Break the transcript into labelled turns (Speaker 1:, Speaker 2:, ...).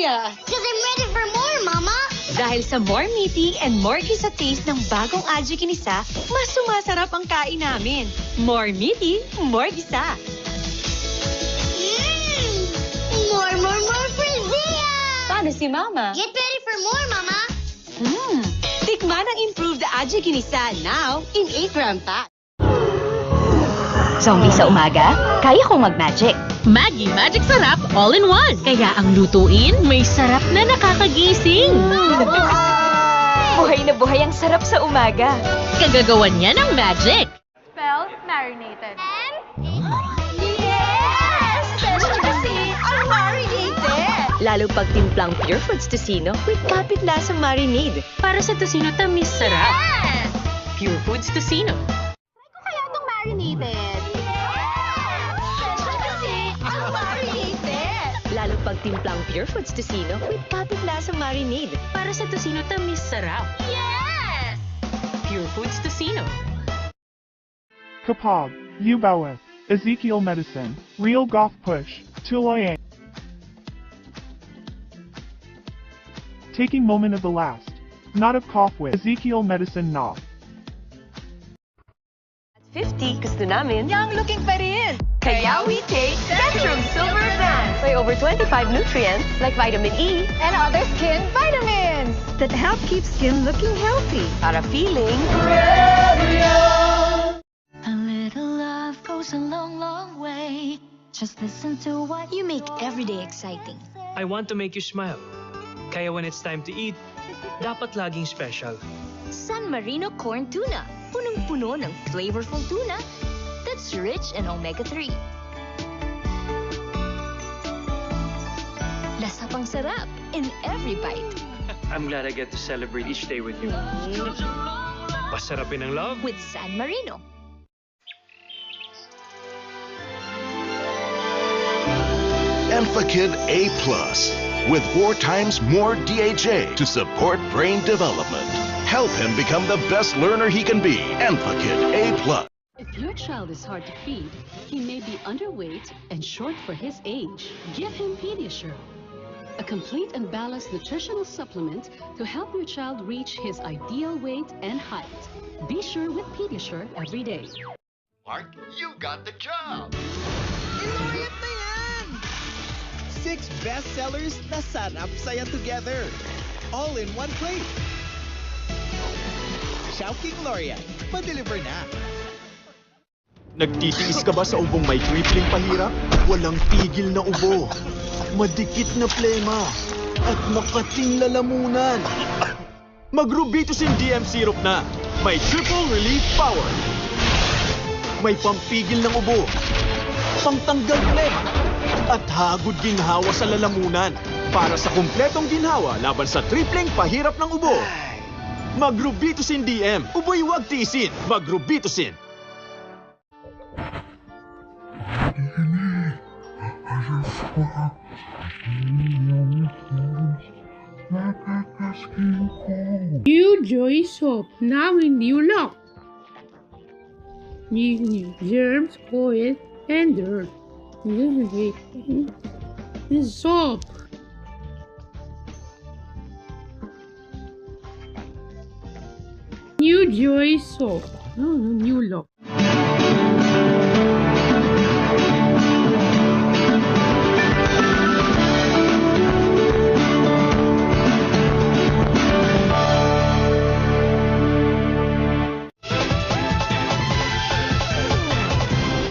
Speaker 1: Noria!
Speaker 2: Because I'm ready for more, Mama!
Speaker 1: Dahil sa more meaty and more gisa taste ng bagong Aji Ginisa, mas sumasarap ang kain namin. More meaty, more gisa.
Speaker 2: More for Zia!
Speaker 1: Paano si Mama?
Speaker 2: Get ready for more, Mama!
Speaker 1: Tikman ang improved Aji Ginisa now in 8-gram pack.
Speaker 3: Zombie sa umaga? Kaya kong mag-magic.
Speaker 4: Maggi Magic Sarap All-in-One. Kaya ang lutuin, may sarap na nakakagising.
Speaker 3: Buhay na buhay ang sarap sa umaga.
Speaker 4: Kagagawan niya ng magic.
Speaker 5: Spell marinated.
Speaker 3: Yes! Special kasi ang marinated.
Speaker 1: Lalo pag timplang Pure Foods Tocino with kapit lasang marinade.
Speaker 4: Para sa tocino tamis sarap. Pure Foods Tocino.
Speaker 5: Kaya itong marinated.
Speaker 2: Special kasi ang marinated!
Speaker 1: Lalo pag timplang Pure Foods Tocino with kapit lasang marinade.
Speaker 4: Para sa tocino tamis sarap.
Speaker 2: Yes!
Speaker 4: Pure Foods Tocino.
Speaker 6: Kapag, Ubawith, Ezekiel Medicine, Real Goth Push, Tuloyang. Taking moment of the last. Not of cough with Ezekiel Medicine Knock.
Speaker 1: 50, gusto namin, young looking pa rin. Kaya we take Centrum Silver Advance. May over 25 nutrients like vitamin E
Speaker 5: And other skin vitamins.
Speaker 1: that help keep skin looking healthy. Para feeling
Speaker 7: A little love goes a long, long way. Just listen to what
Speaker 2: You make every day exciting.
Speaker 8: I want to make you smile. Kaya when it's time to eat, dapat laging special.
Speaker 7: San Marino Corn Tuna. Punong-puno ng flavorful tuna that's rich in omega-3. Lasa pang sarap in every bite.
Speaker 8: I'm glad I get to celebrate each day with you. Pasarapin ang love.
Speaker 7: With San Marino.
Speaker 9: Enfakid A+, with 4 times more DHA to support brain development. Help him become the best learner he can be. Enfakid A+.
Speaker 10: If your child is hard to feed, he may be underweight and short for his age. Give him Pediasure, a complete and balanced nutritional supplement to help your child reach his ideal weight and height. Be sure with Pediasure every day.
Speaker 9: Mark, you got the job.
Speaker 11: 6 bestsellers na sarap saya together. All in one plate. Shouting Laureate, pa-deliver na.
Speaker 12: Nagtitiis ka ba sa ubong may tripling pahirap? Walang tigil na ubo, madikit na plema, at makating lalamunan. Mag-Rubitusin DM syrup na. May triple relief power. May pampigil ng ubo, pangtanggal plema, at hagod ginhawa sa lalamunan. Para sa kumpletong ginhawa laban sa tripling pahirap ng ubo. Mag-Rubitusin DM. Ubo'y huwag tiisin. Mag-Rubitusin.
Speaker 13: New Joy Soap, now in new look. New germs, oil, and dirt. Soap. New Joy Soap, new look.